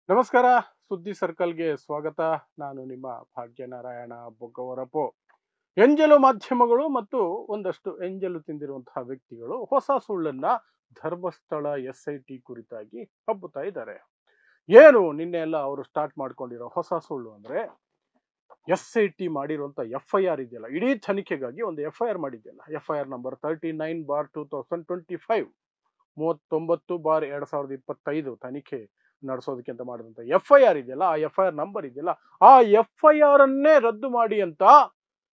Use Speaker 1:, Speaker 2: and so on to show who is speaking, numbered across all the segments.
Speaker 1: ನಮಸ್ಕಾರ. ಸುದ್ದಿ ಸರ್ಕಲ್ಗೆ ಸ್ವಾಗತ. ನಾನು ನಿಮ್ಮ ಭಾಗ್ಯನಾರಾಯಣ ಬೊಗ್ಗವರಪು. ಎಂಜಲು ಮಾಧ್ಯಮಗಳು ಮತ್ತು ಒಂದಷ್ಟು ಎಂಜಲು ತಿಂದಿರುವಂತಹ ವ್ಯಕ್ತಿಗಳು ಹೊಸ ಸುಳ್ಳನ್ನ ಧರ್ಮಸ್ಥಳ SIT ಕುರಿತಾಗಿ ಹಬ್ಬುತ್ತಾ ಇದ್ದಾರೆ. ಏನು ನಿನ್ನೆ ಎಲ್ಲ ಅವರು ಸ್ಟಾರ್ಟ್ ಮಾಡ್ಕೊಂಡಿರೋ ಹೊಸ ಸುಳ್ಳು ಅಂದ್ರೆ, SIT ಮಾಡಿರುವಂತ FIR ಇದೆಯಲ್ಲ, ಇಡೀ ತನಿಖೆಗಾಗಿ ಒಂದು FIR ಮಾಡಿದೆಯಲ್ಲ, FIR ನಂಬರ್ 39/2025, 39/2025 ತನಿಖೆ ನಡೆಸೋದಕ್ಕೆ ಅಂತ ಮಾಡಿದಂತ FIR ಇದೆಯಲ್ಲ, ಆ FIR ನಂಬರ್ ಇದೆಯಲ್ಲ, ಆ FIR ಅನ್ನೇ ರದ್ದು ಮಾಡಿ ಅಂತ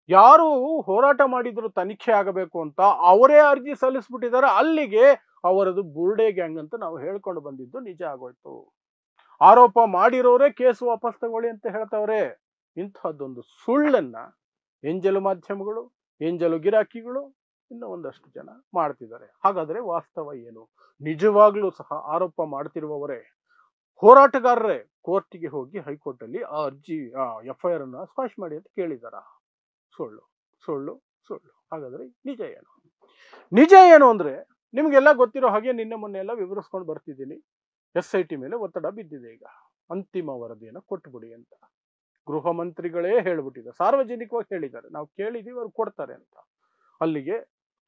Speaker 1: ಯಾರು ಹೋರಾಟ ಮಾಡಿದ್ರು ತನಿಖೆ ಆಗಬೇಕು ಅಂತ ಅವರೇ ಅರ್ಜಿ ಸಲ್ಲಿಸ್ಬಿಟ್ಟಿದ್ದಾರೆ. ಅಲ್ಲಿಗೆ ಅವರದು ಬುರ್ಡೆ ಗ್ಯಾಂಗ್ ಅಂತ ನಾವು ಹೇಳ್ಕೊಂಡು ಬಂದಿದ್ದು ನಿಜ ಆಗೋಯ್ತು. ಆರೋಪ ಮಾಡಿರೋರೇ ಕೇಸ್ ವಾಪಸ್ ತಗೊಳ್ಳಿ ಅಂತ ಹೇಳ್ತಾವ್ರೆ. ಇಂಥದ್ದೊಂದು ಸುಳ್ಳನ್ನ ಎಂಜಲು ಮಾಧ್ಯಮಗಳು, ಎಂಜಲು ಗಿರಾಕಿಗಳು, ಇನ್ನು ಒಂದಷ್ಟು ಜನ ಮಾಡ್ತಿದ್ದಾರೆ. ಹಾಗಾದ್ರೆ ವಾಸ್ತವ ಏನು? ನಿಜವಾಗ್ಲೂ ಸಹ ಆರೋಪ ಮಾಡ್ತಿರುವವರೇ, ಹೋರಾಟಗಾರರೇ ಕೋರ್ಟಿಗೆ ಹೋಗಿ ಹೈಕೋರ್ಟ್ ಅಲ್ಲಿ ಆ ಅರ್ಜಿ FIR ಅನ್ನ ಸ್ಕ್ವಾಶ್ ಮಾಡಿ ಅಂತ ಕೇಳಿದಾರ? ಸುಳ್ಳು ಸುಳ್ಳು ಸುಳ್ಳು. ಹಾಗಾದ್ರೆ ನಿಜ ಏನು? ನಿಜ ಏನು ಅಂದ್ರೆ, ನಿಮ್ಗೆಲ್ಲ ಗೊತ್ತಿರೋ ಹಾಗೆ ನಿನ್ನೆ ಮೊನ್ನೆ ಎಲ್ಲ ವಿವರಿಸ್ಕೊಂಡು ಬರ್ತಿದ್ದೀನಿ. SIT ಮೇಲೆ ಒತ್ತಡ ಬಿದ್ದಿದೆ. ಈಗ ಅಂತಿಮ ವರದಿಯನ್ನು ಕೊಟ್ಟುಬಿಡಿ ಅಂತ ಗೃಹ ಮಂತ್ರಿಗಳೇ ಹೇಳ್ಬಿಟ್ಟಿದ್ದಾರೆ, ಸಾರ್ವಜನಿಕವಾಗಿ ಹೇಳಿದ್ದಾರೆ. ನಾವು ಕೇಳಿದೀವಿ, ಅವ್ರು ಕೊಡ್ತಾರೆ ಅಂತ. ಅಲ್ಲಿಗೆ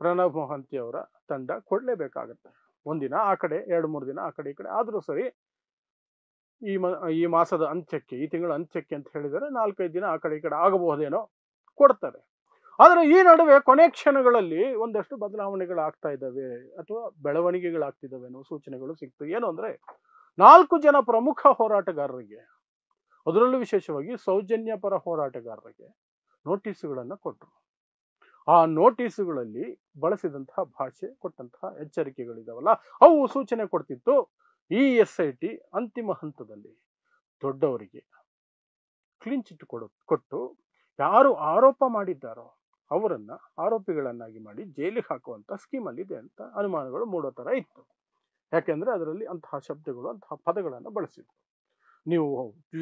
Speaker 1: ಪ್ರಣಬ್ ಮೊಹಂತಿ ಅವರ ತಂಡ ಕೊಡ್ಲೇಬೇಕಾಗತ್ತೆ. ಒಂದಿನ ಆ ಕಡೆ, 2-3 ದಿನ ಆ ಕಡೆ ಈ ಕಡೆ ಆದ್ರೂ ಸರಿ. ಈ ಮಾಸದ ಅಂತ್ಯಕ್ಕೆ, ಈ ತಿಂಗಳ ಅಂತ್ಯಕ್ಕೆ ಅಂತ ಹೇಳಿದರೆ 4-5 ದಿನ ಆ ಕಡೆ ಈ ಕಡೆ ಆಗಬಹುದೇನೋ, ಕೊಡ್ತಾರೆ. ಆದ್ರೆ ಈ ನಡುವೆ ಕೊನೆ ಕ್ಷಣಗಳಲ್ಲಿ ಒಂದಷ್ಟು ಬದಲಾವಣೆಗಳಾಗ್ತಾ ಇದ್ದಾವೆ ಅಥವಾ ಬೆಳವಣಿಗೆಗಳಾಗ್ತಿದ್ದಾವೆ ಅನ್ನೋ ಸೂಚನೆಗಳು ಸಿಕ್ತು. ಏನು ಅಂದ್ರೆ, 4 ಜನ ಪ್ರಮುಖ ಹೋರಾಟಗಾರರಿಗೆ, ಅದರಲ್ಲೂ ವಿಶೇಷವಾಗಿ ಸೌಜನ್ಯ ಪರ ಹೋರಾಟಗಾರರಿಗೆ ನೋಟಿಸ್ಗಳನ್ನ ಕೊಟ್ಟರು. ಆ ನೋಟಿಸ್ಗಳಲ್ಲಿ ಬಳಸಿದಂತಹ ಭಾಷೆ, ಕೊಟ್ಟಂತಹ ಎಚ್ಚರಿಕೆಗಳಿದಾವಲ್ಲ, ಅವು ಸೂಚನೆ ಕೊಡ್ತಿತ್ತು. ಈ SIT ಅಂತಿಮ ಹಂತದಲ್ಲಿ ದೊಡ್ಡವರಿಗೆ ಕ್ಲೀನ್ ಚಿಟ್ ಕೊಟ್ಟು ಯಾರು ಆರೋಪ ಮಾಡಿದ್ದಾರೋ ಅವರನ್ನ ಆರೋಪಿಗಳನ್ನಾಗಿ ಮಾಡಿ ಜೈಲಿಗೆ ಹಾಕುವಂತ ಸ್ಕೀಮ್ ಅಲ್ಲಿ ಇದೆ ಅಂತ ಅನುಮಾನಗಳು ಮೂಡೋ ತರ ಇತ್ತು. ಯಾಕೆಂದ್ರೆ ಅದರಲ್ಲಿ ಅಂತಹ ಶಬ್ದಗಳು, ಅಂತಹ ಪದಗಳನ್ನು ಬಳಸಿದ್ರು. ನೀವು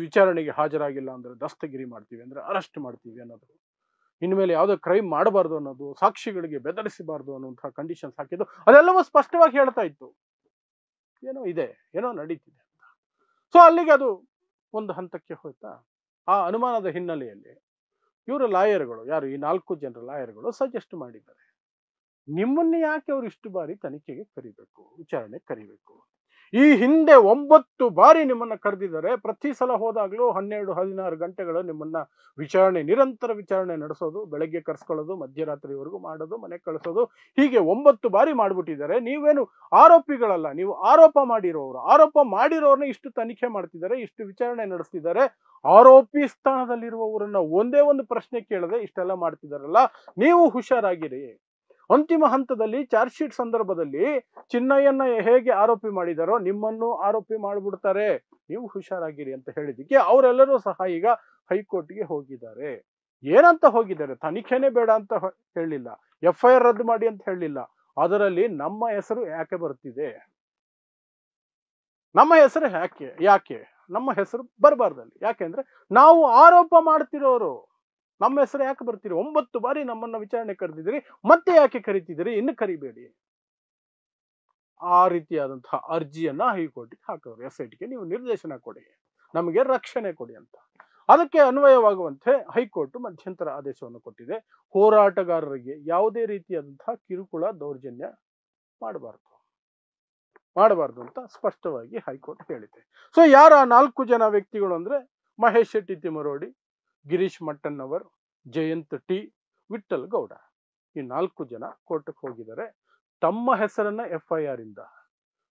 Speaker 1: ವಿಚಾರಣೆಗೆ ಹಾಜರಾಗಿಲ್ಲ ಅಂದ್ರೆ ದಸ್ತಗಿರಿ ಮಾಡ್ತೀವಿ, ಅಂದ್ರೆ ಅರೆಸ್ಟ್ ಮಾಡ್ತೀವಿ ಅನ್ನೋದು, ಇನ್ಮೇಲೆ ಯಾವುದೋ ಕ್ರೈಮ್ ಮಾಡಬಾರ್ದು ಅನ್ನೋದು, ಸಾಕ್ಷಿಗಳಿಗೆ ಬೆದರಿಸಬಾರ್ದು ಅನ್ನುವಂತಹ ಕಂಡೀಷನ್ಸ್ ಹಾಕಿದ್ದು, ಅದೆಲ್ಲವೂ ಸ್ಪಷ್ಟವಾಗಿ ಹೇಳ್ತಾ ಇತ್ತು. ಏನೋ ಇದೆ, ಏನೋ ನಡೀತಿದೆ ಅಂತ. ಸೊ ಅಲ್ಲಿಗೆ ಅದು ಒಂದು ಹಂತಕ್ಕೆ ಹೋಯ್ತಾ. ಆ ಅನುಮಾನದ ಹಿನ್ನೆಲೆಯಲ್ಲಿ ಇವರ ಲಾಯರ್ಗಳು, ಯಾರು ಈ 4 ಜನರ ಲಾಯರ್ಗಳು ಸಜೆಸ್ಟ್ ಮಾಡಿದ್ದಾರೆ, ನಿಮ್ಮನ್ನ ಯಾಕೆ ಅವ್ರು ಇಷ್ಟು ಬಾರಿ ತನಿಖೆಗೆ ಕರಿಬೇಕು, ವಿಚಾರಣೆ ಕರಿಬೇಕು? ಈ ಹಿಂದೆ 9 ಬಾರಿ ನಿಮ್ಮನ್ನ ಕರೆದಿದ್ದಾರೆ. ಪ್ರತಿ ಸಲ ಹೋದಾಗ್ಲೂ 12-16 ಗಂಟೆಗಳು ನಿಮ್ಮನ್ನ ವಿಚಾರಣೆ, ನಿರಂತರ ವಿಚಾರಣೆ ನಡೆಸೋದು, ಬೆಳಗ್ಗೆ ಕರ್ಸ್ಕೊಳ್ಳೋದು, ಮಧ್ಯರಾತ್ರಿವರೆಗೂ ಮಾಡೋದು, ಮನೆ ಕಳಿಸೋದು, ಹೀಗೆ 9 ಬಾರಿ ಮಾಡ್ಬಿಟ್ಟಿದ್ದಾರೆ. ನೀವೇನು ಆರೋಪಿಗಳಲ್ಲ, ನೀವು ಆರೋಪ ಮಾಡಿರೋರು. ಆರೋಪ ಮಾಡಿರೋರ್ನ ಇಷ್ಟು ತನಿಖೆ ಮಾಡ್ತಿದ್ದಾರೆ, ಇಷ್ಟು ವಿಚಾರಣೆ ನಡೆಸ್ತಿದ್ದಾರೆ. ಆರೋಪಿ ಸ್ಥಾನದಲ್ಲಿರುವವರನ್ನ ಒಂದೇ ಒಂದು ಪ್ರಶ್ನೆ ಕೇಳದೆ ಇಷ್ಟೆಲ್ಲ ಮಾಡ್ತಿದಾರಲ್ಲ, ನೀವು ಹುಷಾರಾಗಿರಿ. ಅಂತಿಮ ಹಂತದಲ್ಲಿ ಚಾರ್ಜ್ ಶೀಟ್ ಸಂದರ್ಭದಲ್ಲಿ ಚಿನ್ನಯ್ಯನ ಹೇಗೆ ಆರೋಪಿ ಮಾಡಿದಾರೋ ನಿಮ್ಮನ್ನು ಆರೋಪಿ ಮಾಡಿಬಿಡ್ತಾರೆ, ನೀವು ಹುಷಾರಾಗಿರಿ ಅಂತ ಹೇಳಿದಕ್ಕೆ ಅವರೆಲ್ಲರೂ ಸಹ ಈಗ ಹೈಕೋರ್ಟ್ಗೆ ಹೋಗಿದ್ದಾರೆ. ಏನಂತ ಹೋಗಿದ್ದಾರೆ? ತನಿಖೆನೇ ಬೇಡ ಅಂತ ಹೇಳಿಲ್ಲ, FIR ರದ್ದು ಮಾಡಿ ಅಂತ ಹೇಳಿಲ್ಲ. ಅದರಲ್ಲಿ ನಮ್ಮ ಹೆಸರು ಯಾಕೆ ಬರ್ತಿದೆ? ನಮ್ಮ ಹೆಸರು ಯಾಕೆ ನಮ್ಮ ಹೆಸರು ಬರಬಾರ್ದಲ್ಲಿ? ಯಾಕೆಂದ್ರೆ ನಾವು ಆರೋಪ ಮಾಡ್ತಿರೋರು. ನಮ್ಮ ಹೆಸರು ಯಾಕೆ ಬರ್ತೀರಿ? 9 ಬಾರಿ ನಮ್ಮನ್ನ ವಿಚಾರಣೆ ಕರೆದಿದ್ದೀರಿ, ಮತ್ತೆ ಯಾಕೆ ಕರಿತಿದ್ದೀರಿ? ಇನ್ನು ಕರಿಬೇಡಿ. ಆ ರೀತಿಯಾದಂತಹ ಅರ್ಜಿಯನ್ನ ಹೈಕೋರ್ಟ್ಗೆ ಹಾಕೋರು. SITಗೆ ನೀವು ನಿರ್ದೇಶನ ಕೊಡಿ, ನಮಗೆ ರಕ್ಷಣೆ ಕೊಡಿ ಅಂತ. ಅದಕ್ಕೆ ಅನ್ವಯವಾಗುವಂತೆ ಹೈಕೋರ್ಟ್ ಮಧ್ಯಂತರ ಆದೇಶವನ್ನು ಕೊಟ್ಟಿದೆ. ಹೋರಾಟಗಾರರಿಗೆ ಯಾವುದೇ ರೀತಿಯಾದಂತಹ ಕಿರುಕುಳ, ದೌರ್ಜನ್ಯ ಮಾಡಬಾರ್ದು ಅಂತ ಸ್ಪಷ್ಟವಾಗಿ ಹೈಕೋರ್ಟ್ ಹೇಳಿದೆ. ಸೊ ಯಾರ 4 ಜನ ವ್ಯಕ್ತಿಗಳು ಅಂದ್ರೆ, ಮಹೇಶ್ ಶೆಟ್ಟಿ ತಿಮರೋಡಿ, ಗಿರೀಶ್ ಮಟ್ಟಣ್ಣವರ್, ಜಯಂತ್ ಟಿ, ವಿಠ್ಠಲ್ ಗೌಡ, ಈ 4 ಜನ ಕೋರ್ಟ್ಗೆ ಹೋಗಿದ್ದಾರೆ. ತಮ್ಮ ಹೆಸರನ್ನ FIR ಇಂದ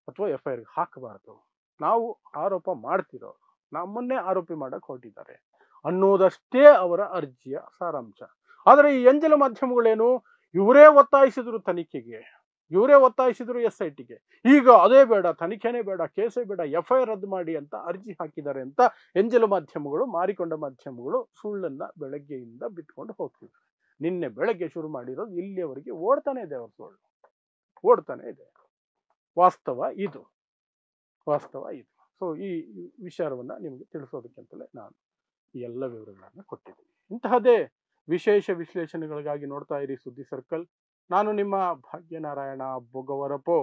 Speaker 1: ಅಥವಾ FIR ಹಾಕಬಾರದು, ನಾವು ಆರೋಪ ಮಾಡ್ತಿರೋ, ನಮ್ಮನ್ನೇ ಆರೋಪಿ ಮಾಡಕ್ ಹೊರಟಿದ್ದಾರೆ ಅನ್ನೋದಷ್ಟೇ ಅವರ ಅರ್ಜಿಯ ಸಾರಾಂಶ. ಆದರೆ ಈ ಎಂಜಲು ಮಾಧ್ಯಮಗಳೇನು, ಇವರೇ ಒತ್ತಾಯಿಸಿದ್ರು ತನಿಖೆಗೆ, ಇವರೇ ಒತ್ತಾಯಿಸಿದ್ರು SITಗೆ. ಈಗ ಅದೇ ಬೇಡ, ತನಿಖೆನೇ ಬೇಡ, ಕೇಸೇ ಬೇಡ, FIR ರದ್ದು ಮಾಡಿ ಅಂತ ಅರ್ಜಿ ಹಾಕಿದ್ದಾರೆ ಅಂತ ಎಂಜಲು ಮಾಧ್ಯಮಗಳು, ಮಾರಿಕೊಂಡ ಮಾಧ್ಯಮಗಳು ಸುಳ್ಳನ್ನ ಬೆಳಗ್ಗೆಯಿಂದ ಬಿತ್ಕೊಂಡು ಹೋಗ್ತಿದ್ದಾರೆ. ನಿನ್ನೆ ಬೆಳಗ್ಗೆ ಶುರು ಮಾಡಿರೋದು ಇಲ್ಲಿಯವರೆಗೆ ಓಡ್ತಾನೆ ಇದೆ, ಅವ್ರ ಸುಳ್ಳು ಓಡ್ತಾನೆ ಇದೆ. ವಾಸ್ತವ ಇದು. ಸೊ ಈ ವಿಚಾರವನ್ನ ನಿಮಗೆ ತಿಳಿಸೋದಕ್ಕಿಂತಲೇ ನಾನು ಈ ಎಲ್ಲ ವಿವರಗಳನ್ನ ಕೊಟ್ಟಿದ್ದೀನಿ. ಇಂತಹದೇ ವಿಶೇಷ ವಿಶ್ಲೇಷಣೆಗಳಿಗಾಗಿ ನೋಡ್ತಾ ಇರಿ ಸುದ್ದಿ ಸರ್ಕಲ್. ನಾನು ನಿಮ್ಮ ಭಾಗ್ಯನಾರಾಯಣ ಬೊಗವರಪು.